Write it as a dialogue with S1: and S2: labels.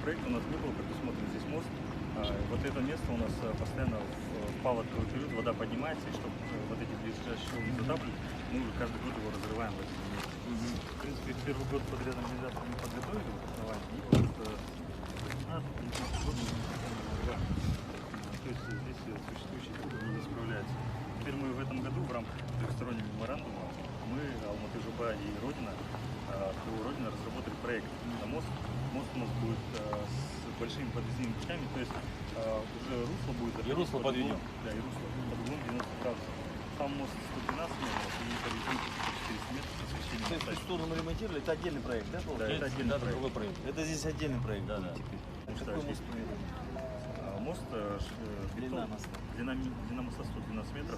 S1: проекте у нас не было предусмотрен здесь мост. Вот это место у нас постоянно в паводковый период вода поднимается, и чтобы вот эти ближайшие щелы не затапливать, мы уже каждый год его разрываем в этом месте. В принципе, первый год подряд организаторы не подготовили вот основание, и вот 15 год мы разрываем. То есть здесь существующие трубы не справляются. Теперь мы в этом году в рамках трехстороннего меморандума мы, Алматы-Жуба и Родина, Родина разработали проект на мост. Мост у нас будет с большими подъездными путями, то есть уже русло будет
S2: И русло
S1: под
S2: подведем.
S1: Да, и русло под углом 90 градусов. Сам мост 112 метров и подъездные пути 400 метров с освещением.
S3: То есть, что мы ремонтировали, это отдельный проект, да?
S1: Да, это отдельный
S2: Да,
S1: проект.
S2: другой проект.
S3: Это здесь отдельный проект.
S2: Да,
S3: будет
S2: да.
S3: теперь.
S1: Потому что
S3: Какой
S1: здесь
S3: мост планируем?
S1: мост
S3: Длина моста.
S1: длина моста 112 метров.